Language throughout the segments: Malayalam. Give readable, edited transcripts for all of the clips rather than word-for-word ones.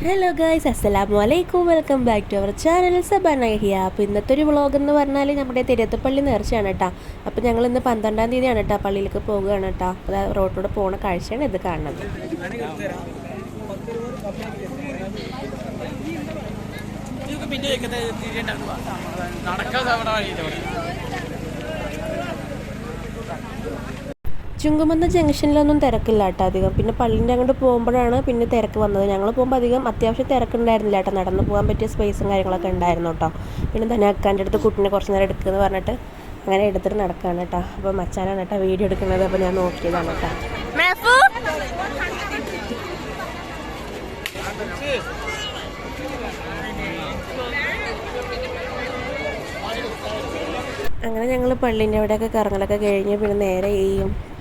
ഹലോ ഗൈസ്, അസ്സലാമു അലൈക്കും. Welcome back to our channel സബാന ഹിയ. അപ്പോൾ ഇന്നത്തെ ഒരു വ്ളോഗ് എന്ന് പറഞ്ഞാൽ നമ്മുടെ തിരുവത്തപ്പള്ളി നേർച്ചയാണ് കേട്ടോ. അപ്പോൾ ഞങ്ങൾ ഇന്ന് 12-ാം തീയതിയാണ് കേട്ടോ പള്ളിയിലേക്ക് പോകുകയാണ് കേട്ടോ. അപ്പോൾ റോഡിലൂടെ പോകുന്ന കാഴ്ചയാണ് ഇത് കാണുന്നത്. ചുങ്കുമന്ന ജംഗ്ഷനിലൊന്നും തിരക്കില്ല കേട്ടോ അധികം. പിന്നെ പള്ളിൻ്റെ അങ്ങോട്ട് പോകുമ്പോഴാണ് പിന്നെ തിരക്ക് വന്നത്. ഞങ്ങൾ പോകുമ്പോൾ അധികം അത്യാവശ്യം തിരക്കുണ്ടായിരുന്നില്ല കേട്ടോ. നടന്നു പോകാൻ പറ്റിയ സ്പേസും കാര്യങ്ങളൊക്കെ ഉണ്ടായിരുന്നു കേട്ടോ. പിന്നെ ധനാക്കാൻ്റെ അടുത്ത് കുട്ടീനെ കുറച്ച് നേരം എടുക്കുമെന്ന് പറഞ്ഞിട്ട് അങ്ങനെ എടുത്തിട്ട് നടക്കുകയാണ് കേട്ടോ. അപ്പോൾ മച്ചാനാണ് കേട്ടോ വീഡിയോ എടുക്കുന്നത്. അപ്പോൾ ഞാൻ നോക്കിയതാണ് കേട്ടോ. അങ്ങനെ ഞങ്ങൾ പള്ളീൻ്റെ അവിടെയൊക്കെ കറങ്ങലൊക്കെ കഴിഞ്ഞ് പിന്നെ നേരെ ഈ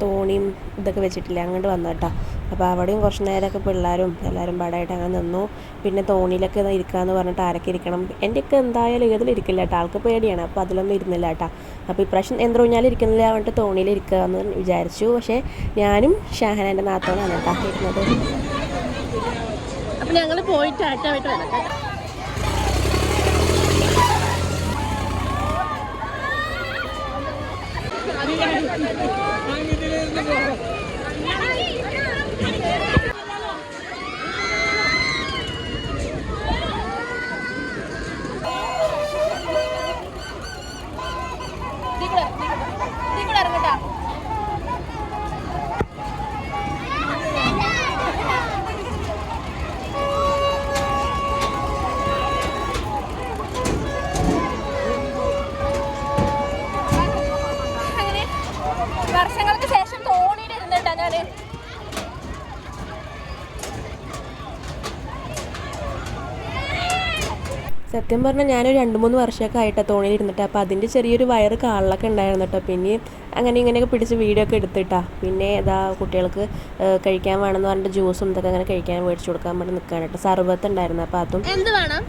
തോണിയും ഇതൊക്കെ വെച്ചിട്ടില്ല അങ്ങോട്ട് വന്നു കേട്ടോ. അപ്പോൾ അവിടെയും കുറച്ച് നേരമൊക്കെ പിള്ളേരും എല്ലാവരും പാടായിട്ട് അങ്ങനെ നിന്നു. പിന്നെ തോണിയിലൊക്കെ ഇരിക്കാമെന്ന് പറഞ്ഞിട്ട് ആരൊക്കെ ഇരിക്കണം. എൻ്റെയൊക്കെ എന്തായാലും ഏതിലിരിക്കില്ല കേട്ടോ, ആൾക്ക് പേടിയാണ്. അപ്പോൾ അതിലൊന്നും ഇരുന്നില്ല കേട്ടോ. അപ്പോൾ ഇപ്രാവശ്യം ഊഞ്ഞാലും ഇരിക്കുന്നില്ല പറഞ്ഞിട്ട് തോണിയിൽ ഇരിക്കുക എന്ന് വിചാരിച്ചു. പക്ഷേ ഞാനും ഷാഹനാൻ്റെ നാത്തോനാണ് കേട്ടോ ഇരുന്നത്. അപ്പോൾ ഞങ്ങൾ പോയിട്ട് ആയിട്ട് വരാം കേട്ടോ. വർഷങ്ങൾക്ക് ശേഷം തോണിയിൽ ഇരുന്നിട്ടാ ഞാന്. സത്യം പറഞ്ഞാൽ ഞാനൊരു 2-3 വർഷമൊക്കെ ആയിട്ടാണ് തോണിയിൽ ഇരുന്നിട്ട്. അപ്പോൾ അതിൻ്റെ ചെറിയൊരു വയറ് കാളിലൊക്കെ ഉണ്ടായിരുന്നു കേട്ടോ. പിന്നെ അങ്ങനെ ഇങ്ങനെയൊക്കെ പിടിച്ച് വീഡിയോ ഒക്കെ എടുത്തിട്ടാ. പിന്നെ ഇതാ കുട്ടികൾക്ക് കഴിക്കാൻ വേണമെന്ന് പറഞ്ഞിട്ട് ജ്യൂസും ഇതൊക്കെ അങ്ങനെ കഴിക്കാൻ മേടിച്ചു കൊടുക്കാൻ വേണ്ടി നിൽക്കുകയാണ് കേട്ടോ. സർബത്ത് ഉണ്ടായിരുന്നു. അപ്പോൾ അതും എന്ത് വേണം?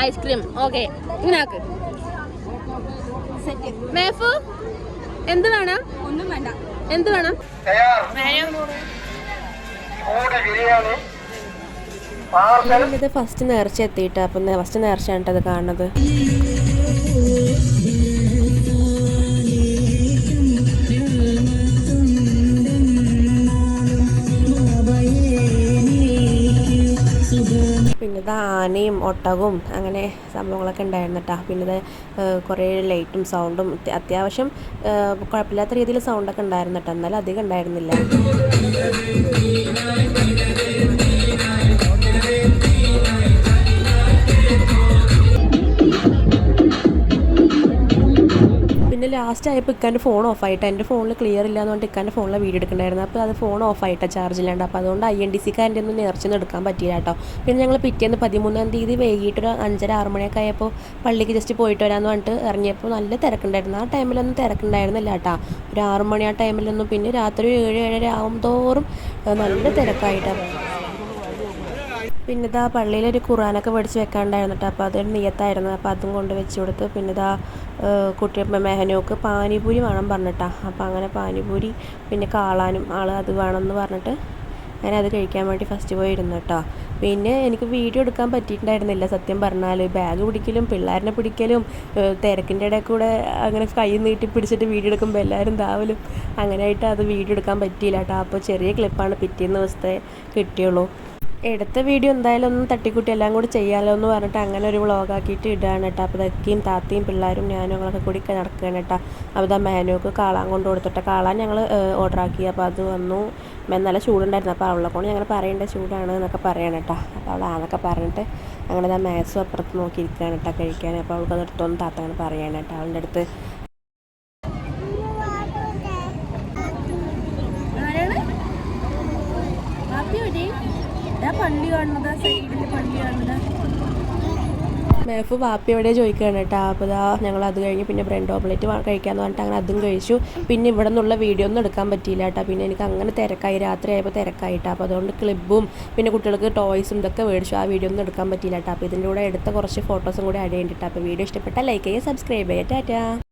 ഐസ്ക്രീം. ഓക്കെ, ഇങ്ങനാക്ക്. മേഫു എന്ത് വേണം? ഒന്നും വേണ്ട. എന്ത് വേണം? ഇത് ഫസ്റ്റ് നേർച്ച എത്തിയിട്ട്. അപ്പം ഫസ്റ്റ് നേർച്ചയാണ് കേട്ടോ അത് കാണുന്നത്. പിന്നെ ഇത് ആനയും ഒട്ടകവും അങ്ങനെ സംഭവങ്ങളൊക്കെ ഉണ്ടായിരുന്നു കേട്ടോ. പിന്നെ ഇത് കുറേ ലൈറ്റും സൗണ്ടും അത്യാവശ്യം കുഴപ്പമില്ലാത്ത രീതിയിൽ സൗണ്ടൊക്കെ ഉണ്ടായിരുന്നു കേട്ടോ. എന്നാലും അധികം ഉണ്ടായിരുന്നില്ല. പിന്നെ ലാസ്റ്റ് ആയപ്പോൾ ഇക്കാൻ്റെ ഫോൺ ഓഫായിട്ട്, എൻ്റെ ഫോണിൽ ക്ലിയർ ഇല്ലാന്ന് പറഞ്ഞിട്ട് ഇക്കാൻ്റെ ഫോണിൽ വീഡിയോ എടുക്കണ്ടായിരുന്നു. അപ്പോൾ അത് ഫോൺ ഓഫായിട്ടാണ്, ചാർജില്ലാണ്ട്. അപ്പോൾ അതുകൊണ്ട് INDC-കാരൻ്റെ ഒന്നും നേർച്ചൊന്നും എടുക്കാൻ പറ്റില്ല കേട്ടോ. പിന്നെ ഞങ്ങൾ പിറ്റേന്ന് 13-ാം തീയതി വൈകിട്ടൊരു 5:30-6 മണിയൊക്കെ ആയപ്പോൾ പള്ളിക്ക് ജസ്റ്റ് പോയിട്ട് വരാമെന്ന് പറഞ്ഞിട്ട് ഇറങ്ങിയപ്പോൾ നല്ല തിരക്കുണ്ടായിരുന്നു. ആ ടൈമിലൊന്നും തിരക്കുണ്ടായിരുന്നില്ല കേട്ടോ. ഒരു 6 മണി ആ ടൈമിലൊന്നും. പിന്നെ രാത്രി 7-7:30 ആവും തോറും നല്ല തിരക്കായിട്ടാണ്. പിന്നെ ഇതാ പള്ളിയിലൊരു ഖുറാനൊക്കെ പഠിച്ച് വെക്കാണ്ടായിരുന്നു കേട്ടോ. അപ്പോൾ അതൊരു നിയത്തായിരുന്നു. അപ്പോൾ അതും കൊണ്ട് വെച്ച് കൊടുത്ത്. പിന്നെ ഇതാ കുട്ടി മെഹനോക്ക് പാനിപൂരി വേണം പറഞ്ഞിട്ടാ. അപ്പോൾ അങ്ങനെ പാനിപൂരി പിന്നെ കാളാനും ആൾ അത് വേണമെന്ന് പറഞ്ഞിട്ട് ഞാൻ അത് കഴിക്കാൻ വേണ്ടി ഫസ്റ്റ് പോയിരുന്നു കേട്ടോ. പിന്നെ എനിക്ക് വീഡിയോ എടുക്കാൻ പറ്റിയിട്ടുണ്ടായിരുന്നില്ല സത്യം പറഞ്ഞാൽ. ബാഗ് പിടിക്കലും പിള്ളേരെ പിടിക്കലും തിരക്കിൻ്റെ ഇടയിൽ കൂടെ അങ്ങനെ കൈ നീട്ടി പിടിച്ചിട്ട് വീഡിയോ എടുക്കുമ്പോൾ എല്ലാവരും താവലും അങ്ങനെയായിട്ട് അത് വീഡിയോ എടുക്കാൻ പറ്റിയില്ല കേട്ടോ. അപ്പോൾ ചെറിയ ക്ലിപ്പാണ് പിറ്റേന്ന് ദിവസത്തെ കിട്ടിയുള്ളൂ. എടുത്ത വീഡിയോ എന്തായാലും ഒന്ന് തട്ടിക്കൂട്ടി എല്ലാം കൂടി ചെയ്യാമല്ലോ എന്ന് പറഞ്ഞിട്ട് അങ്ങനെ ഒരു വ്ളോഗാക്കിയിട്ട് ഇടുകയാണ് കേട്ടോ. അപ്പോൾ ഇതൊക്കെയും താത്തയും പിള്ളേരും ഞാനും ഞങ്ങളൊക്കെ കൂടി നടക്കുകയാണ് കേട്ടോ. അപ്പോൾ ഇതാ മേനോക്ക് കാളാൻ കൊണ്ട് കൊടുത്തിട്ട് കാളാൻ ഞങ്ങൾ ഓർഡർ ആക്കി. അപ്പോൾ അത് വന്നു. നല്ല ചൂടുണ്ടായിരുന്നു. അപ്പോൾ അവളെ കൊണ്ട് ഞങ്ങൾ പറയേണ്ട ചൂടാണ് എന്നൊക്കെ പറയണം കേട്ടോ. അപ്പോൾ അവൾ ആന്നൊക്കെ പറഞ്ഞിട്ട് അങ്ങനെ ഇതാ മാത്സും അപ്പുറത്ത് നോക്കിയിരിക്കുകയാണ് കേട്ടോ കഴിക്കാൻ. അപ്പോൾ അവൾക്ക് അത് എടുത്തൊന്ന് താത്ത അങ്ങനെ പറയണം കേട്ടോ. അവളുടെ അടുത്ത് പള്ളി കാണുന്നത്, സൈഡിൽ പള്ളി കാണുന്നത്. മേഫ് വാപ്പി എവിടെ ചോദിക്കുകയാണ് കേട്ടോ. അപ്പോൾ ഇതാ ഞങ്ങൾ അത് കഴിഞ്ഞ് പിന്നെ ബ്രെഡ് ഓംലെറ്റ് കഴിക്കാമെന്ന് പറഞ്ഞിട്ട് അങ്ങനെ അതും കഴിച്ചു. പിന്നെ ഇവിടെ നിന്നുള്ള വീഡിയോ ഒന്നും എടുക്കാൻ പറ്റിയില്ല കേട്ടോ. പിന്നെ എനിക്ക് അങ്ങനെ തിരക്കായി, രാത്രി ആയപ്പോൾ തിരക്കായിട്ടാണ്. അപ്പോൾ അതുകൊണ്ട് ക്ലിപ്പും പിന്നെ കുട്ടികൾക്ക് ടോയ്സും ഇതൊക്കെ മേടിച്ചു. ആ വീഡിയോ ഒന്നും എടുക്കാൻ പറ്റിയില്ല കേട്ടോ. അപ്പോൾ ഇതിൻ്റെ കൂടെ എടുത്ത കുറച്ച് ഫോട്ടോസും കൂടി ആഡ് ചെയ്തിട്ട്. അപ്പോൾ വീഡിയോ ഇഷ്ടപ്പെട്ടാൽ ലൈക്ക് ചെയ്യുക, സബ്സ്ക്രൈബ് ചെയ്യുക. ടാറ്റാ.